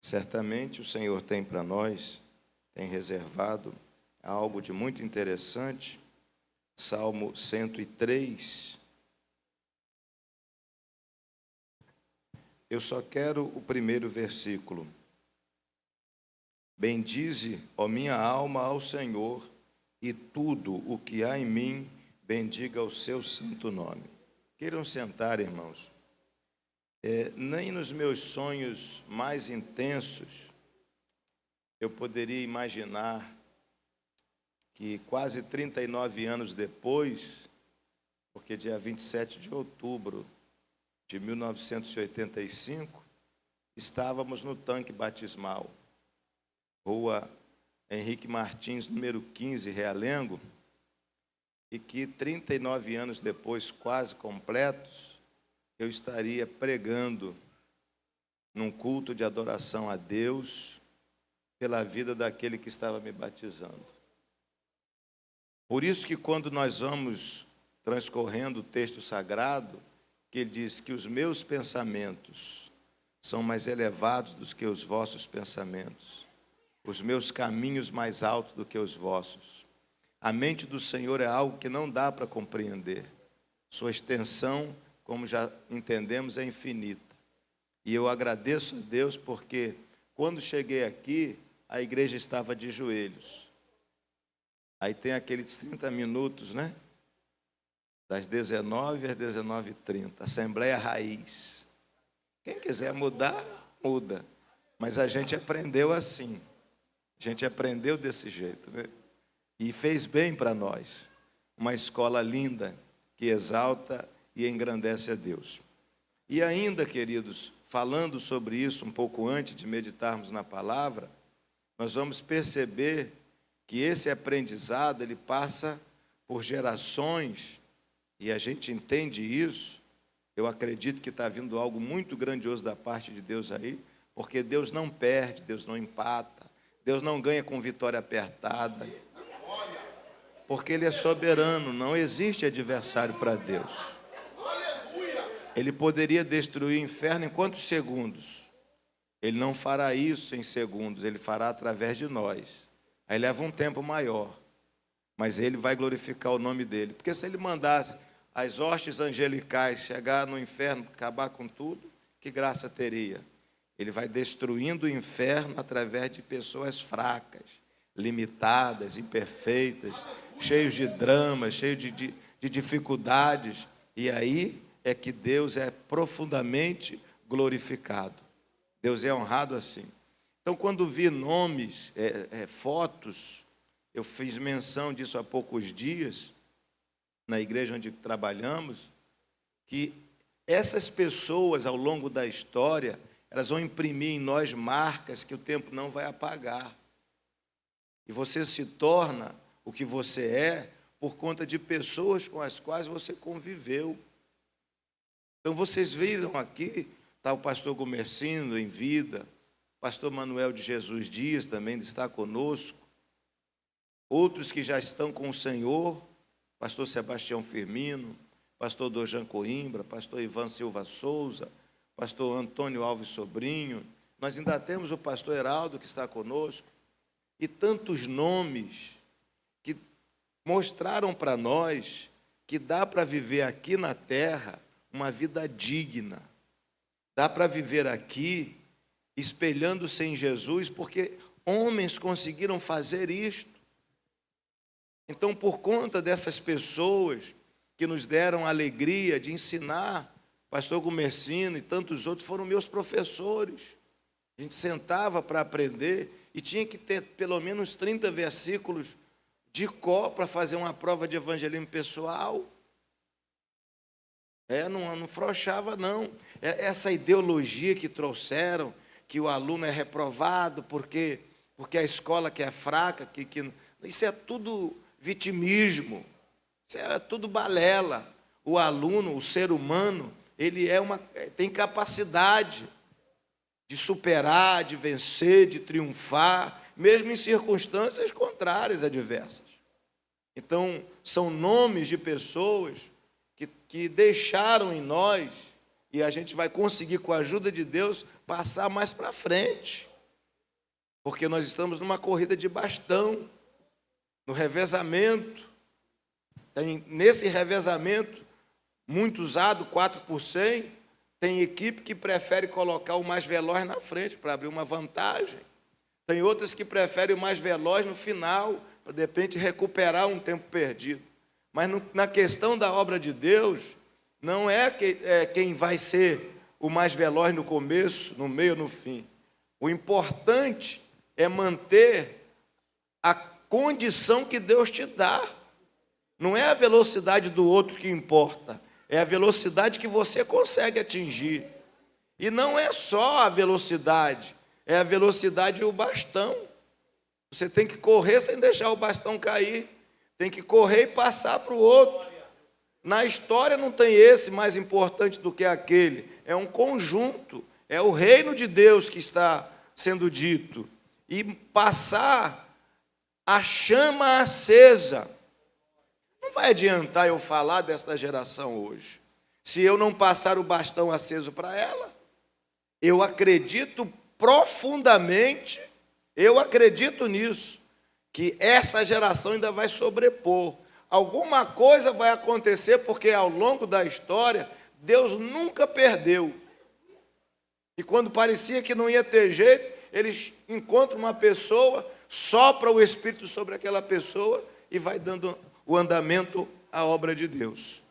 Certamente o Senhor tem para nós, tem reservado algo de muito interessante. Salmo 103. Eu só quero o primeiro versículo. Bendize, ó minha alma, ao Senhor, e tudo o que há em mim, bendiga o seu santo nome. Queiram sentar, irmãos. Nem nos meus sonhos mais intensos eu poderia imaginar que quase 39 anos depois, porque dia 27 de outubro de 1985, estávamos no tanque batismal, Rua Henrique Martins, número 15, Realengo, e que 39 anos depois, quase completos, eu estaria pregando num culto de adoração a Deus pela vida daquele que estava me batizando. Por isso que quando nós vamos transcorrendo o texto sagrado, que ele diz que os meus pensamentos são mais elevados do que os vossos pensamentos, os meus caminhos mais altos do que os vossos. A mente do Senhor é algo que não dá para compreender. Sua extensão, como já entendemos, é infinita. E eu agradeço a Deus porque quando cheguei aqui, a igreja estava de joelhos. Aí tem aqueles 30 minutos, né? Das 19 às 19h30, Assembleia Raiz. Quem quiser mudar, muda. Mas a gente aprendeu assim. A gente aprendeu desse jeito, né? E fez bem para nós. Uma escola linda que exalta e engrandece a Deus. E ainda, queridos, falando sobre isso um pouco antes de meditarmos na palavra, nós vamos perceber que esse aprendizado, ele passa por gerações, e a gente entende isso. Eu acredito que está vindo algo muito grandioso da parte de Deus aí, porque Deus não perde, Deus não empata, Deus não ganha com vitória apertada, porque Ele é soberano, não existe adversário para Deus. Ele poderia destruir o inferno em quantos segundos? Ele não fará isso em segundos, Ele fará através de nós. Aí leva um tempo maior, mas Ele vai glorificar o nome dEle. Porque se Ele mandasse as hostes angelicais chegar no inferno, acabar com tudo, que graça teria? Ele vai destruindo o inferno através de pessoas fracas, limitadas, imperfeitas, cheios de dramas, cheios de dificuldades. E aí é que Deus é profundamente glorificado. Deus é honrado assim. Então, quando vi nomes, fotos, eu fiz menção disso há poucos dias, na igreja onde trabalhamos, que essas pessoas, ao longo da história, elas vão imprimir em nós marcas que o tempo não vai apagar. E você se torna o que você é por conta de pessoas com as quais você conviveu. Então, vocês viram aqui, está o pastor Gomercindo em vida, o pastor Manuel de Jesus Dias também está conosco, outros que já estão com o Senhor, pastor Sebastião Firmino, pastor Dojan Coimbra, pastor Ivan Silva Souza, pastor Antônio Alves Sobrinho, nós ainda temos o pastor Heraldo que está conosco, e tantos nomes que mostraram para nós que dá para viver aqui na terra uma vida digna, dá para viver aqui espelhando-se em Jesus, porque homens conseguiram fazer isto. Então, por conta dessas pessoas que nos deram a alegria de ensinar, pastor Gomercindo e tantos outros foram meus professores. A gente sentava para aprender e tinha que ter pelo menos 30 versículos de cor para fazer uma prova de evangelismo pessoal. Não frouxava, não. Essa ideologia que trouxeram, que o aluno é reprovado porque a escola que é fraca, isso é tudo vitimismo, isso é tudo balela. O aluno, o ser humano, ele tem capacidade de superar, de vencer, de triunfar, mesmo em circunstâncias contrárias, adversas. Então, são nomes de pessoas que deixaram em nós, e a gente vai conseguir, com a ajuda de Deus, passar mais para frente. porque nós estamos numa corrida de bastão, no revezamento. Nesse revezamento, muito usado, 4 por 100, tem equipe que prefere colocar o mais veloz na frente para abrir uma vantagem. Tem outras que preferem o mais veloz no final, para de repente recuperar um tempo perdido. Mas na questão da obra de Deus, não é quem vai ser o mais veloz no começo, no meio ou no fim. O importante é manter a condição que Deus te dá. Não é a velocidade do outro que importa, é a velocidade que você consegue atingir. E não é só a velocidade, é a velocidade e o bastão. Você tem que correr sem deixar o bastão cair, tem que correr e passar para o outro. Na história não tem esse mais importante do que aquele, é um conjunto, é o reino de Deus que está sendo dito. E passar a chama acesa. Não vai adiantar eu falar desta geração hoje, se eu não passar o bastão aceso para ela. Eu acredito profundamente, eu acredito nisso, que esta geração ainda vai sobrepor. Alguma coisa vai acontecer, porque ao longo da história, Deus nunca perdeu. E quando parecia que não ia ter jeito, eles encontram uma pessoa, sopra o Espírito sobre aquela pessoa e vai dando o andamento à obra de Deus.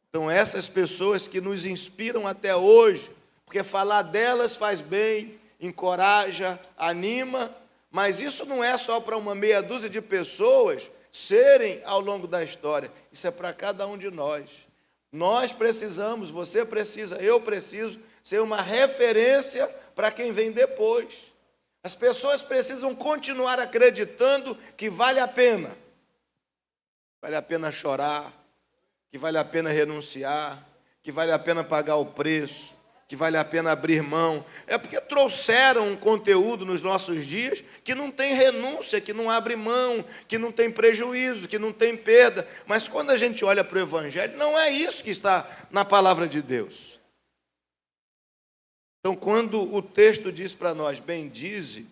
Então, essas pessoas que nos inspiram até hoje, porque falar delas faz bem, encoraja, anima, mas isso não é só para uma meia dúzia de pessoas serem ao longo da história, isso é para cada um de nós. Nós precisamos, você precisa, eu preciso ser uma referência para quem vem depois. As pessoas precisam continuar acreditando que vale a pena. Vale a pena chorar, que vale a pena renunciar, que vale a pena pagar o preço, que vale a pena abrir mão. É porque trouxeram um conteúdo nos nossos dias que não tem renúncia, que não abre mão, que não tem prejuízo, que não tem perda. Mas quando a gente olha para o Evangelho, não é isso que está na palavra de Deus. Então, quando o texto diz para nós, bendize,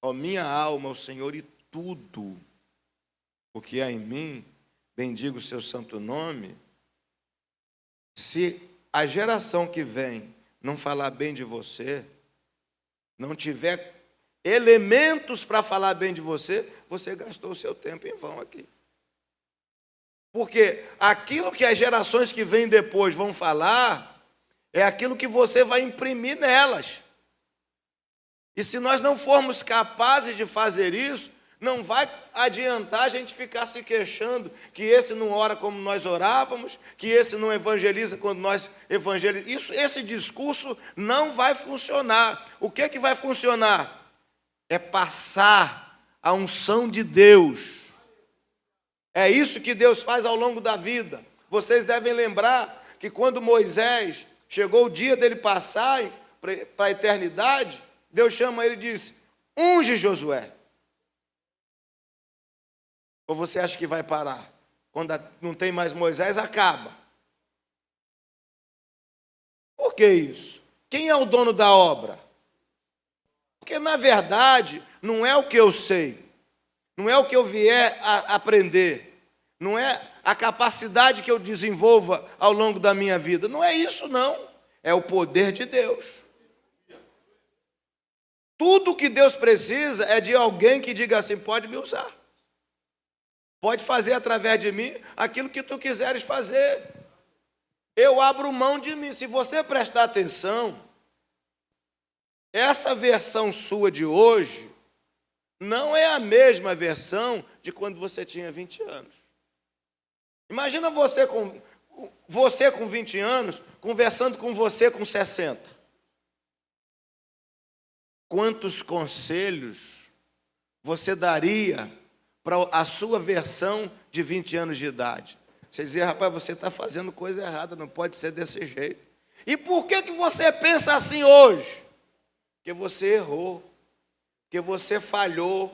ó minha alma, o Senhor, e tudo o que há em mim, bendiga o seu santo nome. Se a geração que vem não falar bem de você, não tiver elementos para falar bem de você, você gastou o seu tempo em vão aqui. Porque aquilo que as gerações que vêm depois vão falar, é aquilo que você vai imprimir nelas. E se nós não formos capazes de fazer isso, não vai adiantar a gente ficar se queixando que esse não ora como nós orávamos, que esse não evangeliza quando nós evangelizamos. Esse discurso não vai funcionar. O que vai funcionar? É passar a unção de Deus. É isso que Deus faz ao longo da vida. Vocês devem lembrar que quando Moisés chegou o dia dele passar para a eternidade, Deus chama ele e diz, unge Josué. Ou você acha que vai parar? Quando não tem mais Moisés, acaba. Por que isso? Quem é o dono da obra? Porque, na verdade, não é o que eu sei, não é o que eu vier a aprender, não é a capacidade que eu desenvolva ao longo da minha vida. Não é isso, não. É o poder de Deus. Tudo que Deus precisa é de alguém que diga assim, pode me usar. Pode fazer através de mim aquilo que tu quiseres fazer. Eu abro mão de mim. Se você prestar atenção, essa versão sua de hoje não é a mesma versão de quando você tinha 20 anos. Imagina você com 20 anos conversando com você com 60. Quantos conselhos você daria para a sua versão de 20 anos de idade? Você dizia, rapaz, você está fazendo coisa errada, não pode ser desse jeito. E por que você pensa assim hoje? Porque você errou, porque você falhou,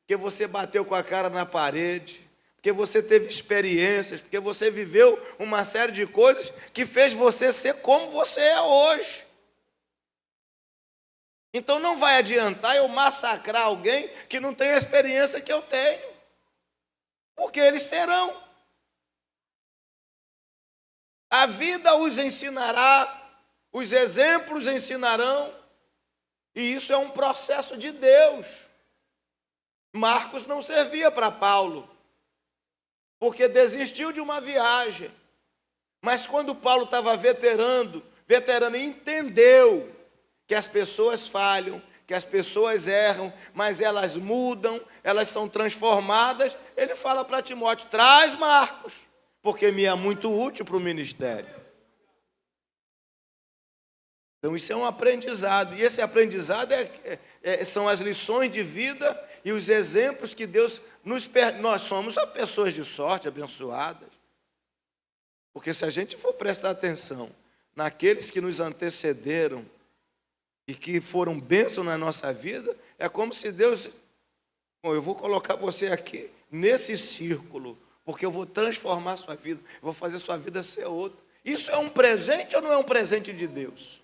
porque você bateu com a cara na parede, porque você teve experiências, porque você viveu uma série de coisas que fez você ser como você é hoje. Então não vai adiantar eu massacrar alguém que não tem a experiência que eu tenho, porque eles terão. A vida os ensinará, os exemplos ensinarão, e isso é um processo de Deus. Marcos não servia para Paulo, porque desistiu de uma viagem. Mas quando Paulo estava veterano e entendeu que as pessoas falham, que as pessoas erram, mas elas mudam, elas são transformadas, ele fala para Timóteo: traz Marcos, porque me é muito útil para o ministério. Então isso é um aprendizado, e esse aprendizado são as lições de vida e os exemplos que Deus nos permite. Nós somos pessoas de sorte, abençoadas, porque se a gente for prestar atenção naqueles que nos antecederam e que foram bênçãos na nossa vida, é como se Deus... Bom, eu vou colocar você aqui nesse círculo, porque eu vou transformar a sua vida, eu vou fazer a sua vida ser outra. Isso é um presente ou não é um presente de Deus?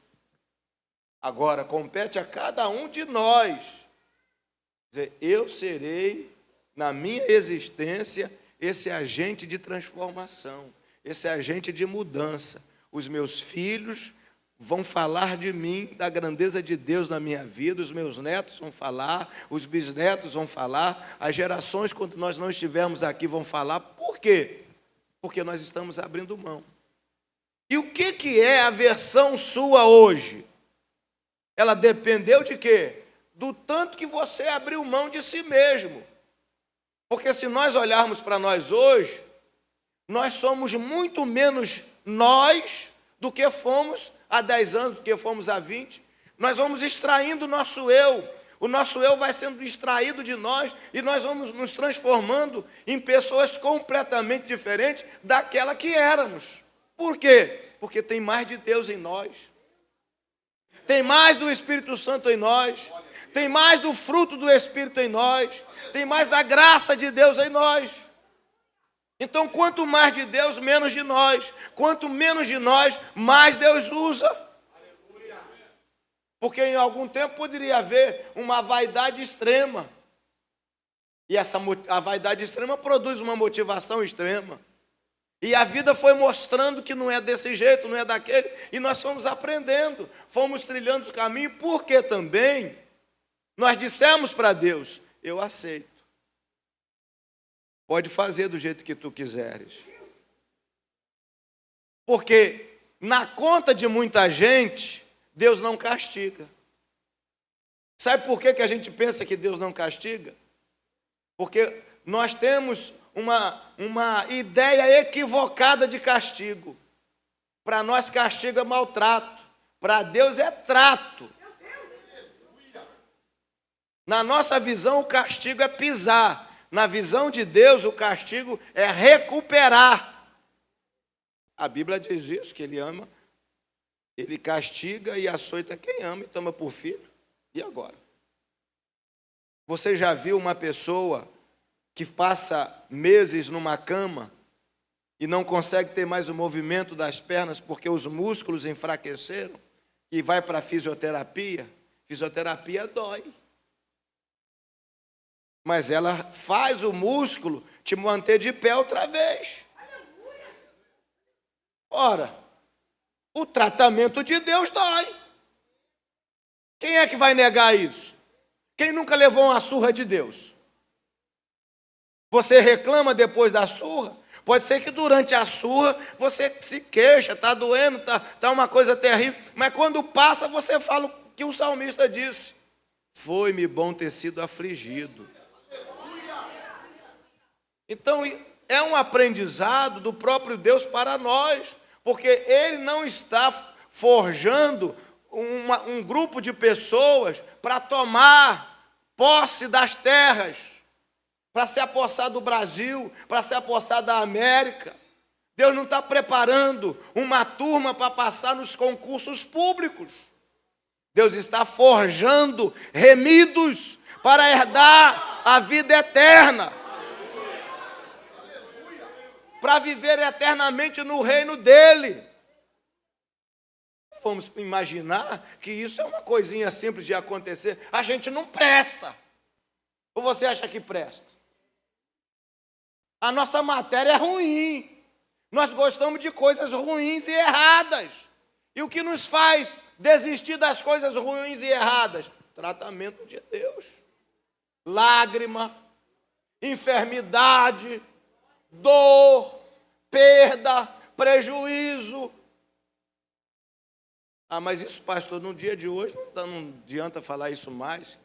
Agora, compete a cada um de nós dizer: eu serei, na minha existência, esse agente de transformação, esse agente de mudança. Os meus filhos vão falar de mim, da grandeza de Deus na minha vida, os meus netos vão falar, os bisnetos vão falar, as gerações, quando nós não estivermos aqui, vão falar. Por quê? Porque nós estamos abrindo mão. E o que é a versão sua hoje? Ela dependeu de quê? Do tanto que você abriu mão de si mesmo. Porque se nós olharmos para nós hoje, nós somos muito menos nós do que fomos há 10 anos, do que fomos há 20. Nós vamos extraindo o nosso eu. O nosso eu vai sendo extraído de nós e nós vamos nos transformando em pessoas completamente diferentes daquela que éramos. Por quê? Porque tem mais de Deus em nós. Tem mais do Espírito Santo em nós, tem mais do fruto do Espírito em nós, tem mais da graça de Deus em nós. Então, quanto mais de Deus, menos de nós. Quanto menos de nós, mais Deus usa. Porque em algum tempo poderia haver uma vaidade extrema. E a vaidade extrema produz uma motivação extrema. E a vida foi mostrando que não é desse jeito, não é daquele, e nós fomos aprendendo, fomos trilhando o caminho, porque também nós dissemos para Deus: eu aceito. Pode fazer do jeito que tu quiseres. Porque na conta de muita gente, Deus não castiga. Sabe por que a gente pensa que Deus não castiga? Porque nós temos uma ideia equivocada de castigo. Para nós, castigo é maltrato. Para Deus é trato. Na nossa visão, o castigo é pisar. Na visão de Deus, o castigo é recuperar. A Bíblia diz isso, que Ele ama, Ele castiga e açoita quem ama e toma por filho. E agora? Você já viu uma pessoa que passa meses numa cama e não consegue ter mais o movimento das pernas porque os músculos enfraqueceram e vai para a fisioterapia? Fisioterapia dói. Mas ela faz o músculo te manter de pé outra vez. Ora, o tratamento de Deus dói. Quem é que vai negar isso? Quem nunca levou uma surra de Deus? Você reclama depois da surra? Pode ser que durante a surra você se queixa, está doendo, tá uma coisa terrível. Mas quando passa, você fala o que o salmista disse: foi-me bom ter sido afligido. Então, é um aprendizado do próprio Deus para nós, porque Ele não está forjando um grupo de pessoas para tomar posse das terras, para se apossar do Brasil, para se apossar da América. Deus não está preparando uma turma para passar nos concursos públicos. Deus está forjando remidos para herdar a vida eterna, para viver eternamente no reino dele. Vamos imaginar que isso é uma coisinha simples de acontecer. A gente não presta. Ou você acha que presta? A nossa matéria é ruim. Nós gostamos de coisas ruins e erradas. E o que nos faz desistir das coisas ruins e erradas? Tratamento de Deus. Lágrima, enfermidade, dor, perda, prejuízo. Ah, mas isso, pastor, no dia de hoje não adianta falar isso mais.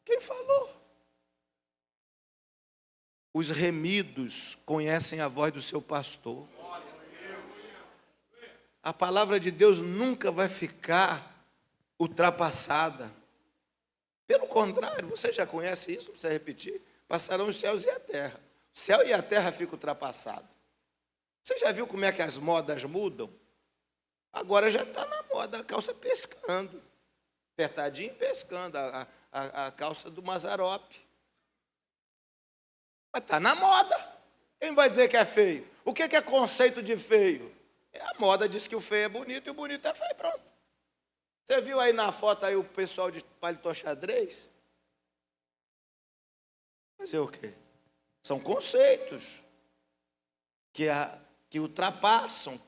Quem falou? Os remidos conhecem a voz do seu pastor. A palavra de Deus nunca vai ficar ultrapassada. Pelo contrário, você já conhece isso, não precisa repetir. Passarão os céus e a terra. O céu e a terra ficam ultrapassados. Você já viu como é que as modas mudam? Agora já está na moda a calça pescando. Apertadinho pescando, a calça do Mazzaropi. Mas está na moda. Quem vai dizer que é feio? O que é conceito de feio? A moda diz que o feio é bonito e o bonito é feio, pronto. Você viu aí na foto aí o pessoal de paletó xadrez? Fazer o quê? São conceitos que ultrapassam,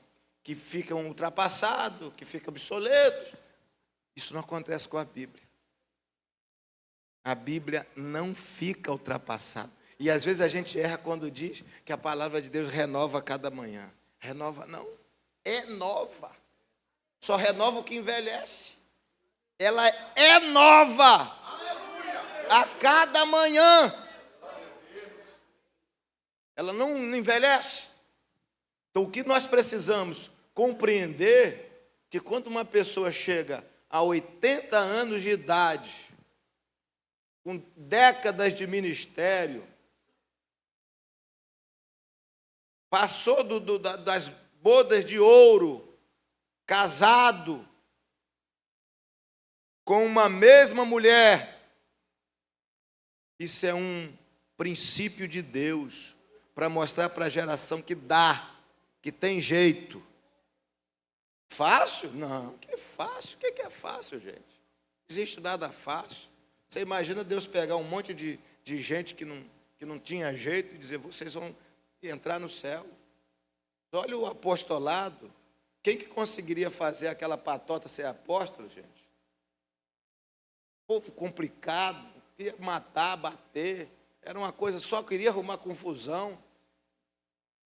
que ficam ultrapassados, que ficam obsoletos. Isso não acontece com a Bíblia. A Bíblia não fica ultrapassada. E às vezes a gente erra quando diz que a palavra de Deus renova a cada manhã. Renova não, é nova. Só renova o que envelhece. Ela é nova a cada manhã. Ela não envelhece. Então o que nós precisamos compreender que quando uma pessoa chega a 80 anos de idade, com décadas de ministério, passou das bodas de ouro, casado com uma mesma mulher, isso é um princípio de Deus para mostrar para a geração que dá, que tem jeito. Fácil? Não, que fácil? O que é fácil, gente? Não existe nada fácil. Você imagina Deus pegar um monte de gente que não tinha jeito e dizer, vocês vão entrar no céu. Olha o apostolado. Quem que conseguiria fazer aquela patota ser apóstolo, gente? Povo complicado, queria matar, bater. Era uma coisa, só queria arrumar confusão.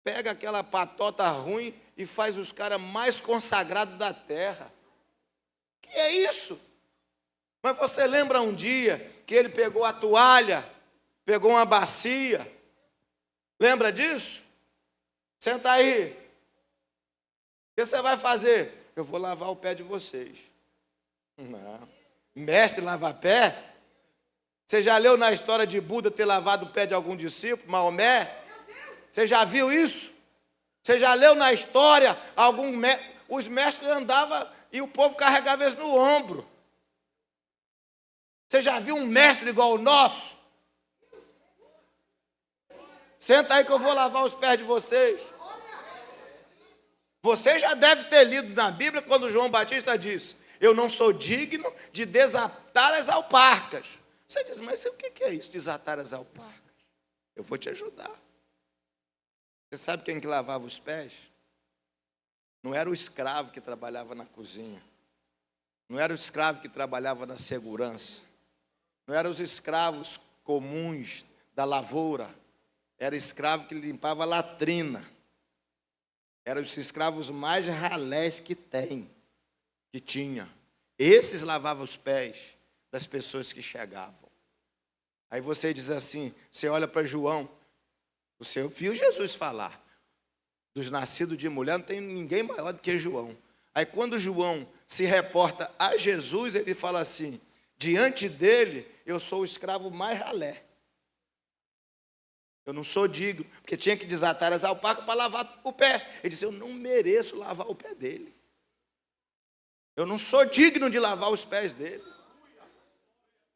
Pega aquela patota ruim e faz os caras mais consagrados da terra. Que é isso? Mas você lembra um dia que ele pegou a toalha, pegou uma bacia? Lembra disso? Senta aí. O que você vai fazer? Eu vou lavar o pé de vocês. Não. Mestre lava pé? Você já leu na história de Buda ter lavado o pé de algum discípulo, Maomé? Você já viu isso? Você já leu na história os mestres andavam e o povo carregava eles no ombro. Você já viu um mestre igual o nosso? Senta aí que eu vou lavar os pés de vocês. Você já deve ter lido na Bíblia quando João Batista disse, eu não sou digno de desatar as alparcas. Você diz, mas o que é isso, desatar as alparcas? Eu vou te ajudar. Você sabe quem que lavava os pés? Não era o escravo que trabalhava na cozinha. Não era o escravo que trabalhava na segurança. Não eram os escravos comuns da lavoura. Era escravo que limpava a latrina. Eram os escravos mais ralés que tinha. Esses lavavam os pés das pessoas que chegavam. Aí você diz assim, você olha para João, você ouviu Jesus falar, dos nascidos de mulher, não tem ninguém maior do que João. Aí quando João se reporta a Jesus, ele fala assim, diante dele, eu sou o escravo mais ralé. Eu não sou digno, porque tinha que desatar as alpacas para lavar o pé. Ele disse, eu não mereço lavar o pé dele. Eu não sou digno de lavar os pés dele.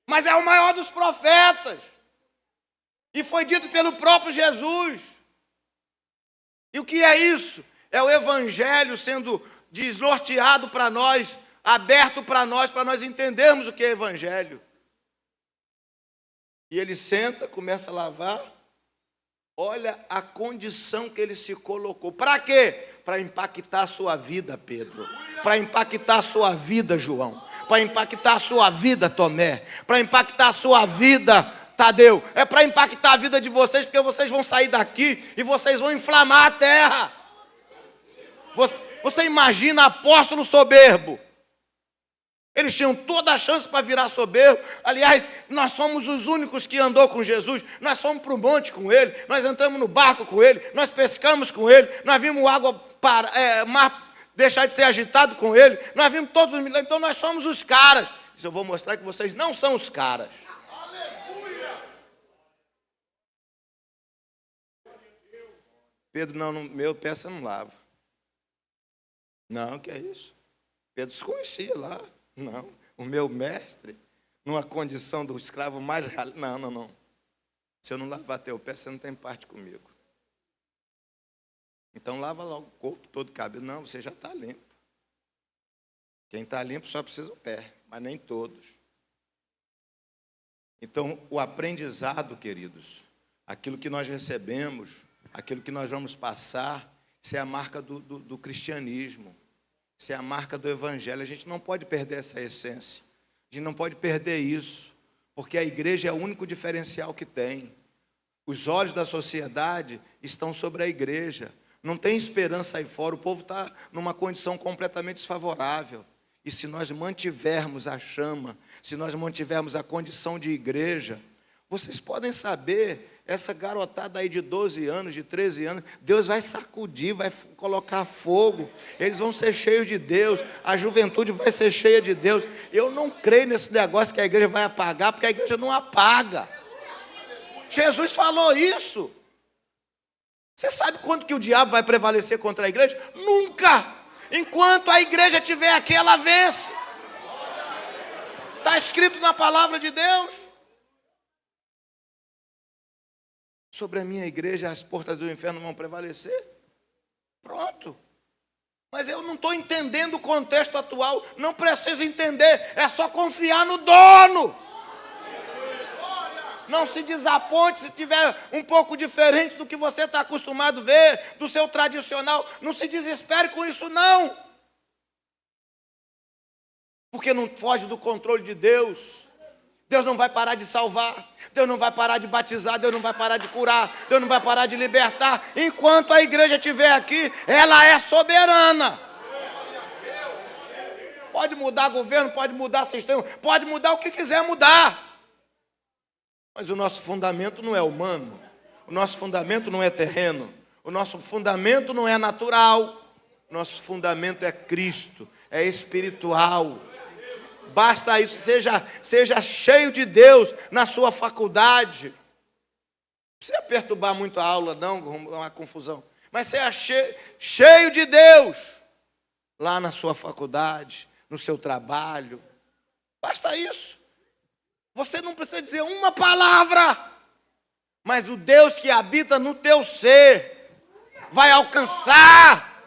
Mas é o maior dos profetas. E foi dito pelo próprio Jesus. E o que é isso? É o evangelho sendo desnorteado para nós, aberto para nós entendermos o que é evangelho. E ele senta, começa a lavar. Olha a condição que ele se colocou. Para quê? Para impactar a sua vida, Pedro. Para impactar a sua vida, João. Para impactar a sua vida, Tomé. Para impactar a sua vida, Tadeu. É para impactar a vida de vocês, porque vocês vão sair daqui e vocês vão inflamar a terra. Você imagina apóstolo soberbo. Eles tinham toda a chance para virar soberbo. Aliás, nós somos os únicos que andou com Jesus. Nós fomos para o monte com ele, nós entramos no barco com ele, nós pescamos com ele, nós vimos mar deixar de ser agitado com ele, nós vimos todos os milagres. Então nós somos os caras. Isso eu vou mostrar que vocês não são os caras. Aleluia! Pedro, não, meu pé você não lava. Não, que é isso? Pedro se conhecia lá. Não, o meu mestre, numa condição do escravo mais... Não. Se eu não lavar teu pé, você não tem parte comigo. Então lava logo o corpo todo, o cabelo. Não, você já está limpo. Quem está limpo só precisa o pé, mas nem todos. Então, o aprendizado, queridos, aquilo que nós recebemos, aquilo que nós vamos passar, isso é a marca do cristianismo. Isso é a marca do evangelho. A gente não pode perder essa essência. A gente não pode perder isso. Porque a igreja é o único diferencial que tem. Os olhos da sociedade estão sobre a igreja. Não tem esperança aí fora. O povo está numa condição completamente desfavorável. E se nós mantivermos a chama, se nós mantivermos a condição de igreja, vocês podem saber... Essa garotada aí de 12 anos, de 13 anos, Deus vai sacudir, vai colocar fogo. Eles vão ser cheios de Deus. A juventude vai ser cheia de Deus. Eu não creio nesse negócio que a igreja vai apagar, porque a igreja não apaga. Jesus falou isso. Você sabe quando que o diabo vai prevalecer contra a igreja? Nunca. Enquanto a igreja estiver aqui, ela vence. Está escrito na palavra de Deus. Sobre a minha igreja, as portas do inferno vão prevalecer? Pronto. Mas eu não estou entendendo o contexto atual. Não preciso entender. É só confiar no dono. Não se desaponte se tiver um pouco diferente do que você está acostumado a ver, do seu tradicional. Não se desespere com isso, não. Porque não foge do controle de Deus. Deus não vai parar de salvar. Deus não vai parar de batizar, Deus não vai parar de curar, Deus não vai parar de libertar. Enquanto a igreja estiver aqui, ela é soberana. Pode mudar governo, pode mudar sistema, pode mudar o que quiser mudar. Mas o nosso fundamento não é humano, o nosso fundamento não é terreno, o nosso fundamento não é natural, o nosso fundamento é Cristo, é espiritual. Basta isso, seja cheio de Deus na sua faculdade. Não precisa perturbar muito a aula, não, uma confusão. Mas seja cheio de Deus lá na sua faculdade, no seu trabalho. Basta isso. Você não precisa dizer uma palavra, mas o Deus que habita no teu ser vai alcançar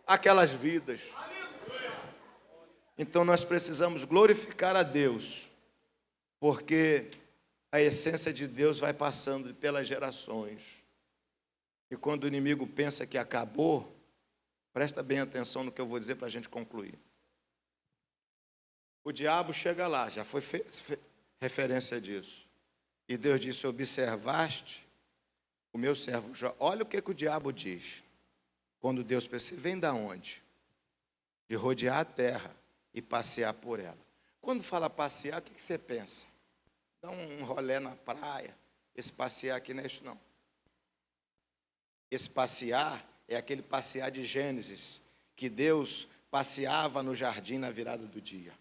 aquelas vidas. Então nós precisamos glorificar a Deus, porque a essência de Deus vai passando pelas gerações. E quando o inimigo pensa que acabou, presta bem atenção no que eu vou dizer para a gente concluir. O diabo chega lá, já foi referência disso. E Deus disse: observaste o meu servo Jó. Olha o que o diabo diz. Quando Deus pensa, vem da onde? De rodear a terra e passear por ela. Quando fala passear, o que você pensa? Dá um rolê na praia. Esse passear aqui não é isso, não. Esse passear é aquele passear de Gênesis, que Deus passeava no jardim na virada do dia.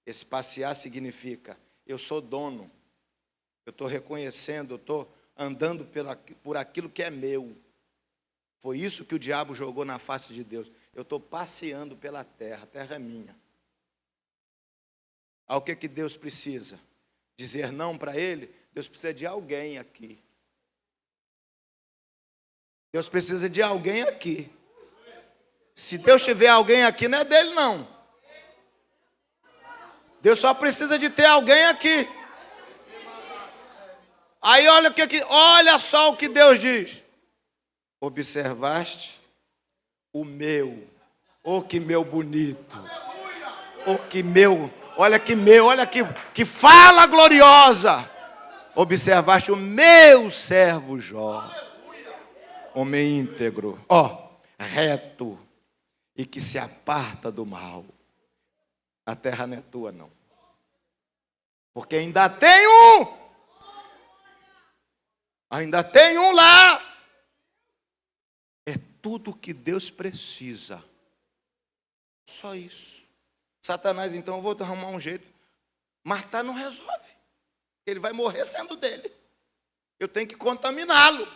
Esse passear significa, eu sou dono, eu estou reconhecendo, eu estou andando por aquilo que é meu. Foi isso que o diabo jogou na face de Deus. Eu estou passeando pela terra, a terra é minha. Ao que Deus precisa? Dizer não para ele? Deus precisa de alguém aqui. Deus precisa de alguém aqui. Se Deus tiver alguém aqui, não é dele, não. Deus só precisa de ter alguém aqui. Aí olha só o que Deus diz. Observaste o meu. Oh, que meu bonito. Oh, que meu. Olha que fala gloriosa. Observaste o meu servo Jó. Homem íntegro. Reto. E que se aparta do mal. A terra não é tua, não. Porque ainda tem um. Ainda tem um lá. É tudo que Deus precisa. Só isso. Satanás, então, eu vou arrumar um jeito. Matar não resolve. Ele vai morrer sendo dele. Eu tenho que contaminá-lo.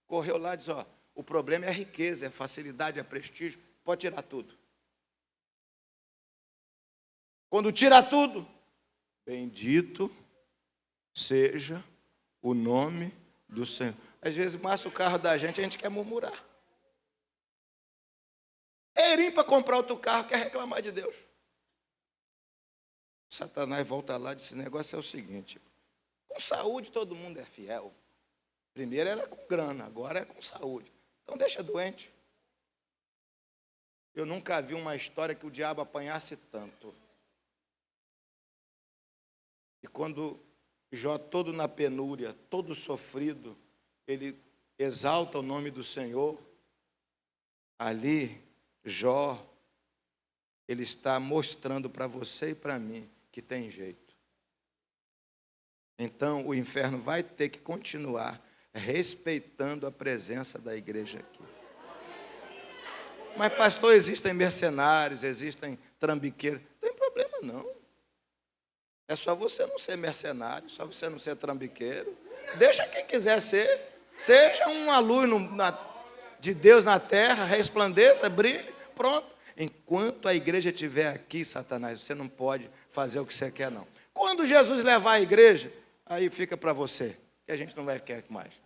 Correu lá e diz, o problema é a riqueza, é a facilidade, é prestígio. Pode tirar tudo. Quando tira tudo, bendito seja o nome do Senhor. Às vezes massa o carro da gente, a gente quer murmurar. Eirinho para comprar outro carro, quer reclamar de Deus. Satanás volta lá e diz, esse negócio é o seguinte, com saúde todo mundo é fiel. Primeiro era com grana, agora é com saúde. Então deixa doente. Eu nunca vi uma história que o diabo apanhasse tanto. E quando Jó, todo na penúria, todo sofrido, ele exalta o nome do Senhor, ali, Jó, ele está mostrando para você e para mim que tem jeito. Então, o inferno vai ter que continuar respeitando a presença da igreja aqui. Mas, pastor, existem mercenários, existem trambiqueiros. Não tem problema, não. É só você não ser mercenário, só você não ser trambiqueiro. Deixa quem quiser ser. Seja uma luz de Deus na terra, resplandeça, brilhe, pronto. Enquanto a igreja estiver aqui, Satanás, você não pode fazer o que você quer, não. Quando Jesus levar a igreja, aí fica para você, que a gente não vai ficar mais.